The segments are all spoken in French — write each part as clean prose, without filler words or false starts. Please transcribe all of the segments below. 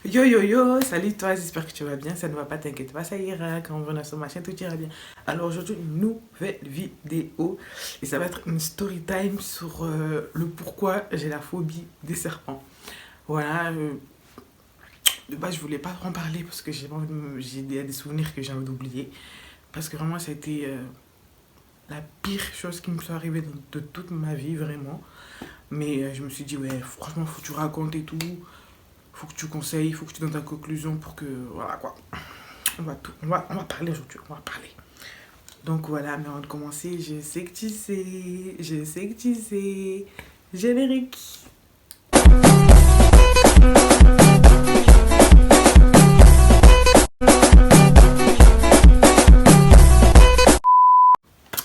Yo yo yo, salut toi, j'espère que tu vas bien, ça ne va pas, t'inquiète pas, ça ira, quand on va sur ma chaîne, tout ira bien. Alors aujourd'hui, une nouvelle vidéo, et ça va être une story time sur le pourquoi j'ai la phobie des serpents. Voilà, de base je voulais pas en parler parce que j'ai des souvenirs que j'ai envie d'oublier, parce que vraiment ça a été la pire chose qui me soit arrivée de toute ma vie, vraiment. Mais je me suis dit, ouais, franchement, faut que tu racontes et tout, faut que tu conseilles, faut que tu donnes ta conclusion pour que, voilà quoi. On va parler aujourd'hui, on va parler. Donc voilà, mais avant de commencer, je sais que tu sais. Générique.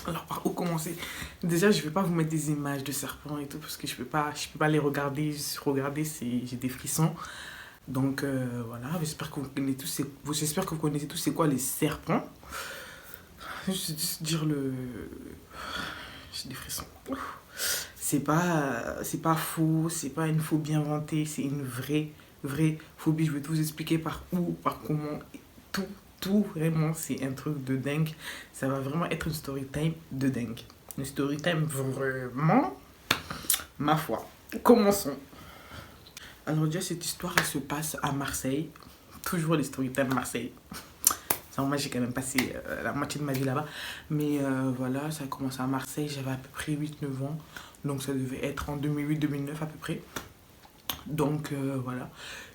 Alors par où commencer? Déjà, je vais pas vous mettre des images de serpents et tout parce que je peux pas les regarder. Juste regarder, j'ai des frissons. Donc voilà, j'espère que vous connaissez tous, j'espère que vous connaissez tous c'est quoi les serpents. Juste dire le, j'ai des frissons. C'est pas faux, c'est pas une phobie inventée, c'est une vraie phobie. Je vais tout vous expliquer par où, par comment, tout, tout vraiment, c'est un truc de dingue. Ça va vraiment être une story time de dingue. Une story time vraiment, ma foi. Commençons. Alors déjà, cette histoire, elle se passe à Marseille. Toujours les story time Marseille. Moi, j'ai quand même passé la moitié de ma vie là-bas. Mais voilà, ça a commencé à Marseille. J'avais à peu près 8 9 ans. Donc, ça devait être en 2008 2009 à peu près. Donc, voilà.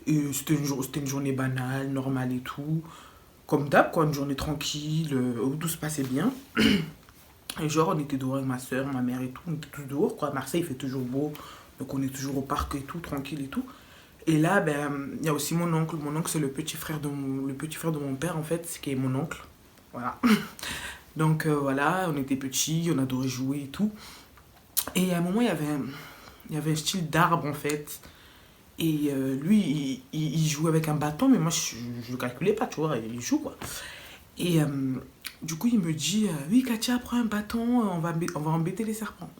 Et c'était une journée banale, normale et tout. Comme d'hab, quoi. Une journée tranquille, où tout se passait bien. Et genre, on était dehors avec ma soeur, ma mère et tout. On était tous dehors, quoi. À Marseille, il fait toujours beau. Donc, on est toujours au parc et tout, tranquille et tout. Et là, ben, il y a aussi mon oncle. Mon oncle, c'est le petit frère de mon père, en fait, qui est mon oncle. Voilà. Donc voilà, on était petits, on adorait jouer et tout. Et à un moment, il y avait un style d'arbre, en fait. Et lui, il jouait avec un bâton, mais moi, je ne calculais pas, tu vois, il joue, quoi. Et du coup, il me dit, oui, Katia, prends un bâton, on va embêter les serpents.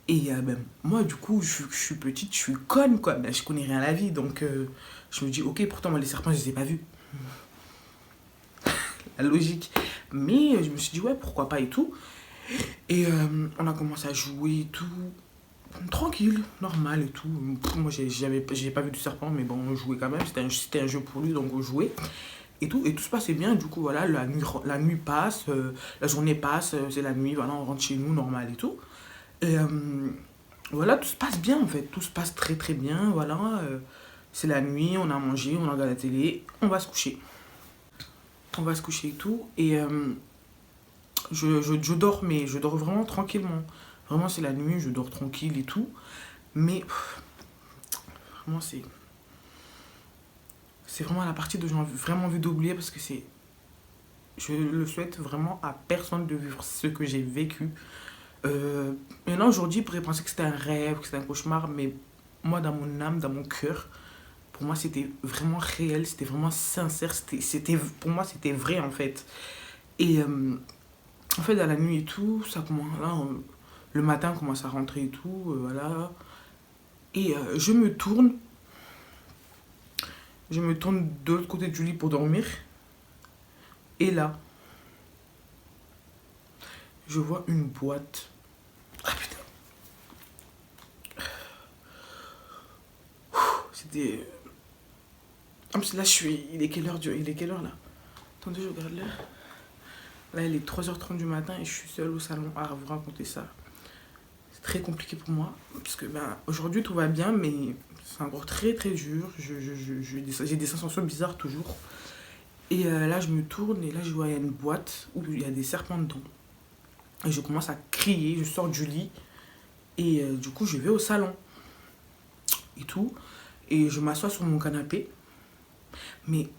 Et ben, moi, du coup, je suis petite, je suis conne, quoi. Ben, je connais rien à la vie, donc je me dis, ok, pourtant, moi, les serpents, je les ai pas vus. La logique. Mais je me suis dit, ouais, pourquoi pas et tout. Et on a commencé à jouer et tout. Tranquille, normal et tout. Moi, j'ai pas vu du serpent, mais bon, on jouait quand même. C'était un jeu pour lui, donc on jouait. Et tout se passait bien. Du coup, voilà, la nuit passe, la journée passe, c'est la nuit, voilà, on rentre chez nous, normal et tout. Et voilà, tout se passe bien en fait. Tout se passe très très bien, voilà. C'est la nuit, on a mangé, on regarde la télé, on va se coucher. On va se coucher et tout. Et je dors, mais je dors vraiment tranquillement. Vraiment, c'est la nuit, je dors tranquille et tout. Mais vraiment, c'est vraiment la partie dont j'ai vraiment envie d'oublier parce que je le souhaite vraiment à personne de vivre ce que j'ai vécu. Maintenant, aujourd'hui, il pourrait penser que c'était un rêve, que c'était un cauchemar, mais moi, dans mon âme, dans mon cœur, pour moi, c'était vraiment réel, c'était vraiment sincère, pour moi, c'était vrai en fait. Et en fait, dans la nuit et tout, ça commence, là, le matin, on commence à rentrer et tout, voilà. Et je me tourne de l'autre côté du lit pour dormir. Et là, je vois une boîte. Ah putain, c'était. Ah, mais là, il est quelle heure, il est quelle heure là? Attendez, je regarde l'heure. Là, il est 3h30 du matin et je suis seule au salon à vous raconter ça. C'est très compliqué pour moi. Parce que ben, aujourd'hui, tout va bien, mais c'est encore très très dur. J'ai des sensations bizarres toujours. Et là, je me tourne et là, je vois il y a une boîte où il y a des serpents dedans. Et je commence à crier, je sors du lit. Et du coup, je vais au salon et tout. Et je m'assois sur mon canapé. Mais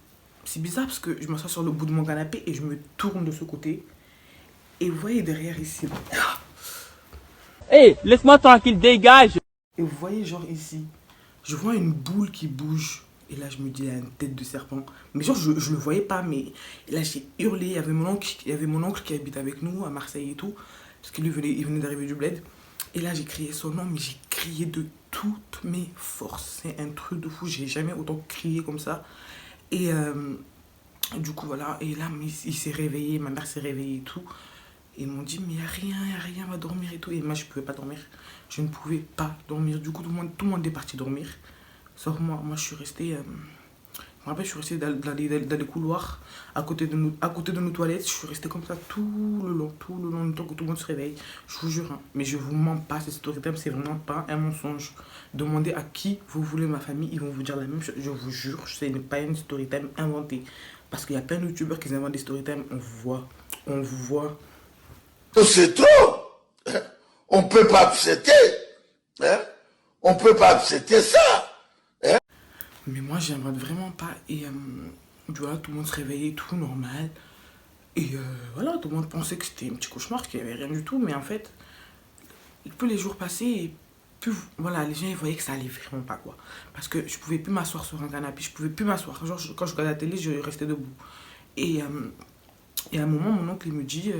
c'est bizarre parce que je m'assois sur le bout de mon canapé et je me tourne de ce côté. Et vous voyez derrière ici. Hey, laisse-moi tranquille, dégage. Et vous voyez genre ici. Je vois une boule qui bouge. Et là, je me dis, il a une tête de serpent. Mais genre, je le voyais pas. Mais là, j'ai hurlé. Il y avait mon oncle qui habite avec nous à Marseille et tout. Parce qu'il il venait d'arriver du bled. Et là, j'ai crié son nom. Mais j'ai crié de toutes mes forces. C'est un truc de fou. J'ai jamais autant crié comme ça. Et du coup, voilà. Et là, il s'est réveillé. Ma mère s'est réveillée et tout. Et ils m'ont dit, mais il y a rien, va dormir et tout. Et moi, je pouvais pas dormir. Je ne pouvais pas dormir. Du coup, tout le monde est parti dormir. Sauf moi. Moi, je suis restée... je me rappelle, je suis restée dans les couloirs à côté de nos toilettes. Je suis restée comme ça tout le long du temps que tout le monde se réveille. Je vous jure, hein. Mais je vous mens pas, cette story time, c'est vraiment pas un mensonge. Demandez à qui vous voulez ma famille, ils vont vous dire la même chose. Je vous jure, ce n'est pas une story time inventée. Parce qu'il y a plein de youtubeurs qui inventent des story time, on vous voit. C'est trop, hein? On peut pas accepter, hein? On peut pas accepter ça. Mais moi, j'invente vraiment pas. Et voilà, tout le monde se réveillait, tout normal. Et voilà, tout le monde pensait que c'était un petit cauchemar, qu'il n'y avait rien du tout. Mais en fait, plus les jours passaient, et plus voilà, les gens ils voyaient que ça allait vraiment pas, quoi. Parce que je pouvais plus m'asseoir sur un canapé, je pouvais plus m'asseoir. Genre, quand je regardais la télé, je restais debout. Et à un moment, mon oncle il me dit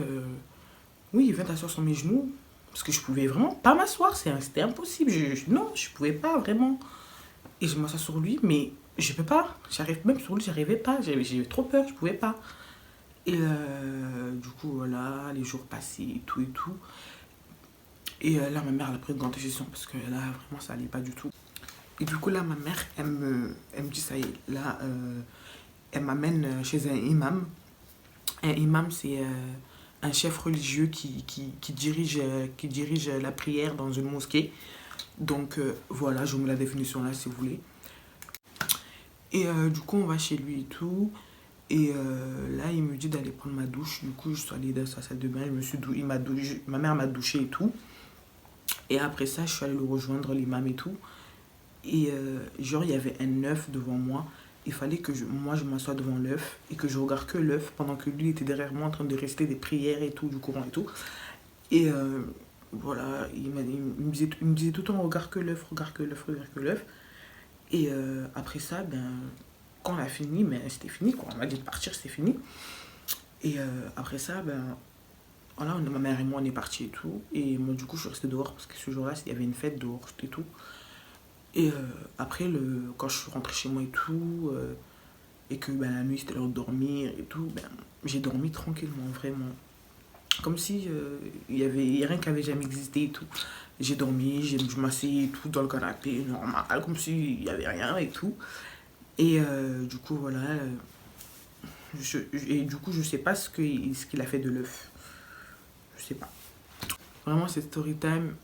oui, viens t'asseoir sur mes genoux. Parce que je pouvais vraiment pas m'asseoir, c'était impossible. Non, je pouvais pas vraiment. Et je m'assois sur lui, mais je peux pas. J'arrive même sur lui, j'arrivais pas. J'avais trop peur, je pouvais pas. Et du coup, voilà, les jours passaient et tout et tout. Et là, ma mère, elle a pris une grande décision parce que là, vraiment, ça allait pas du tout. Et du coup, là, ma mère, elle me dit, ça y est, là, elle m'amène chez un imam. Un imam, c'est un chef religieux qui dirige la prière dans une mosquée. Donc voilà, je vous mets la définition là si vous voulez. Et du coup, on va chez lui et tout. Et là, il me dit d'aller prendre ma douche. Du coup, je suis allée dans sa salle de bain. Ma mère m'a douché et tout. Et après ça, je suis allée le rejoindre, l'imam et tout. Et genre, il y avait un œuf devant moi. Il fallait que moi, je m'assoie devant l'œuf et que je regarde que l'œuf pendant que lui était derrière moi en train de réciter des prières et tout, du Coran et tout. Et voilà, il me disait tout le temps, regarde que l'œuf, regarde que l'œuf, regarde que l'œuf. Et après ça, ben, quand on a fini, ben, c'était fini, quoi. On m'a dit de partir, c'était fini. Et après ça, ben, voilà, ma mère et moi, on est partis et tout. Et moi, du coup, je suis restée dehors parce que ce jour-là, il y avait une fête dehors et tout. Et après, quand je suis rentrée chez moi et tout, et que ben, la nuit, c'était l'heure de dormir et tout, ben, j'ai dormi tranquillement, vraiment. Comme si il y avait rien qui avait jamais existé et tout. J'ai dormi, je m'asseyais tout dans le canapé, normal, comme s'il y avait rien et tout. Et du coup, voilà. Et du coup, je sais pas ce qu'il a fait de l'œuf. Je sais pas. Vraiment, cette story time,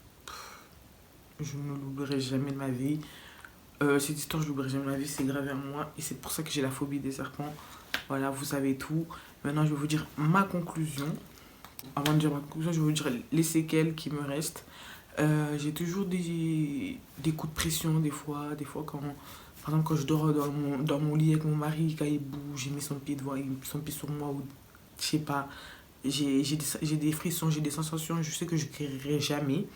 je ne l'oublierai jamais de ma vie. Cette histoire, je l'oublierai jamais de ma vie, c'est gravé en moi. Et c'est pour ça que j'ai la phobie des serpents. Voilà, vous savez tout. Maintenant, je vais vous dire ma conclusion. Avant de dire ma conclusion, je vais vous dire les séquelles qui me restent. J'ai toujours des coups de pression, des fois quand, par exemple, quand je dors dans mon lit avec mon mari, quand il bouge, il met son pied devant, il met son pied sur moi, ou je sais pas. J'ai des frissons, j'ai des sensations, je sais que je ne guérirai jamais.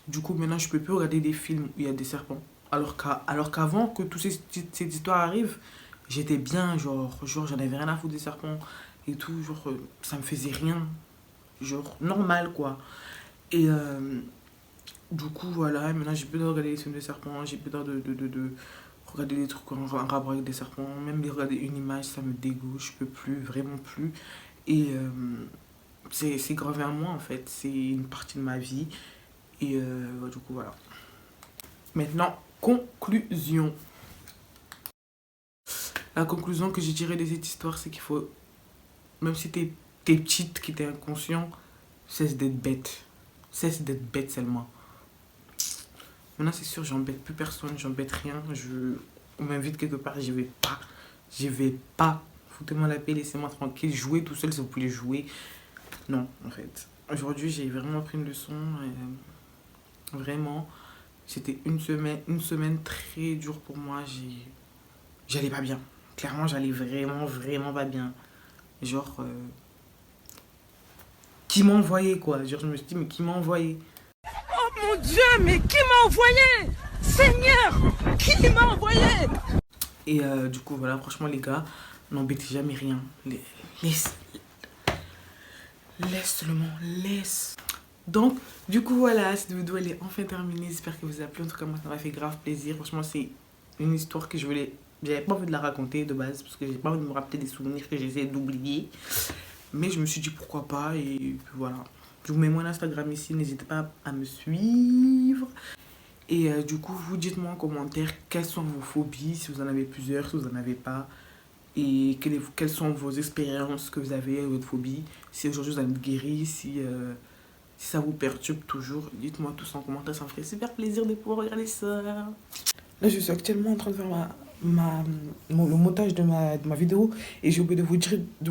Du coup, maintenant, je peux plus regarder des films où il y a des serpents. Alors qu'avant que toutes ces histoires arrivent, j'étais bien, genre j'en avais rien à foutre des serpents et tout, genre ça me faisait rien, genre normal quoi. Et du coup, voilà, maintenant j'ai plus de regarder les films de serpents, j'ai plus de regarder des trucs en rapport avec des serpents, même les regarder une image, ça me dégoûte, je peux plus, vraiment plus. Et c'est gravé à moi en fait, c'est une partie de ma vie. Et du coup, voilà. Maintenant, conclusion. La conclusion que j'ai tirée de cette histoire, c'est qu'il faut, même si t'es petite, qui t'es inconscient, cesse d'être bête. Cesse d'être bête seulement. Maintenant, c'est sûr, j'embête plus personne, j'embête rien. On m'invite quelque part, j'y vais pas. J'y vais pas. Foutez-moi la paix, laissez-moi tranquille. Jouez tout seul si vous voulez jouer. Non, en fait. Aujourd'hui, j'ai vraiment pris une leçon. Vraiment. C'était une semaine très dure pour moi. J'allais pas bien. Clairement, j'allais vraiment pas bien. Genre, qui m'a envoyé quoi? Genre, je me suis dit, mais qui m'a envoyé? Oh mon Dieu, mais qui m'a envoyé? Seigneur, qui m'a envoyé? Et du coup, voilà, franchement, les gars, n'embêtez jamais rien. Laisse seulement, laisse. Donc, du coup, voilà, cette vidéo, elle est enfin terminée. J'espère que vous a plu. En tout cas, moi, ça m'a fait grave plaisir. Franchement, c'est une histoire que j'avais pas envie de la raconter de base, parce que j'ai pas envie de me rappeler des souvenirs que j'essaie d'oublier. Mais je me suis dit pourquoi pas, et puis voilà. Je vous mets mon Instagram ici, n'hésitez pas à me suivre. Et du coup, vous dites-moi en commentaire quelles sont vos phobies, si vous en avez plusieurs, si vous n'en avez pas. Et quelles sont vos expériences que vous avez avec votre phobie. Si aujourd'hui vous en êtes guéri, si ça vous perturbe toujours, dites-moi tout ça en commentaire, ça me ferait super plaisir de pouvoir regarder ça. Là, je suis actuellement en train de faire le montage de ma vidéo et j'ai oublié de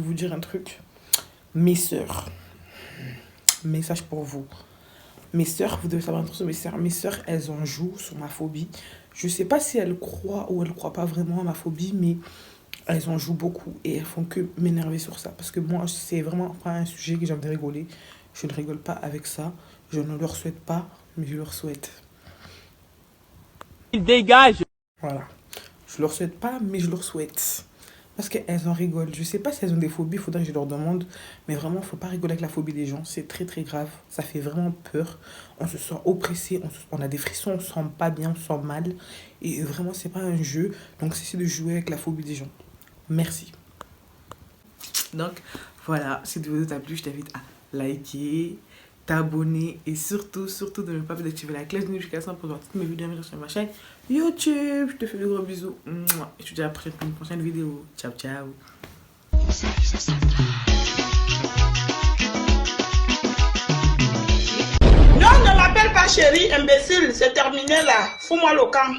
vous dire un truc. Mes sœurs, message pour vous. Mes sœurs, vous devez savoir un truc sur mes sœurs. Mes sœurs, elles en jouent sur ma phobie. Je sais pas si elles croient ou elles croient pas vraiment à ma phobie, mais elles en jouent beaucoup et elles font que m'énerver sur ça. Parce que moi, c'est vraiment pas un sujet que j'ai envie de rigoler. Je ne rigole pas avec ça. Je ne leur souhaite pas, mais je leur souhaite. Dégage. Voilà. Je leur souhaite pas, mais je leur souhaite. Parce qu'elles en rigolent. Je sais pas si elles ont des phobies, il faudrait que je leur demande. Mais vraiment, faut pas rigoler avec la phobie des gens. C'est très très grave. Ça fait vraiment peur. On se sent oppressé, on a des frissons, on se sent pas bien, on se sent mal. Et vraiment, c'est pas un jeu. Donc, cessez de jouer avec la phobie des gens. Merci. Donc, voilà. Si cette vidéo t'a plu, je t'invite à liker, t'abonner et surtout de ne pas oublier d'activer la cloche de notification pour voir toutes mes vidéos sur ma chaîne YouTube. Je te fais de gros bisous et je te dis à la prochaine pour une prochaine vidéo. Ciao ciao. Non, ne m'appelle pas chérie, imbécile, c'est terminé là. Fous-moi le camp.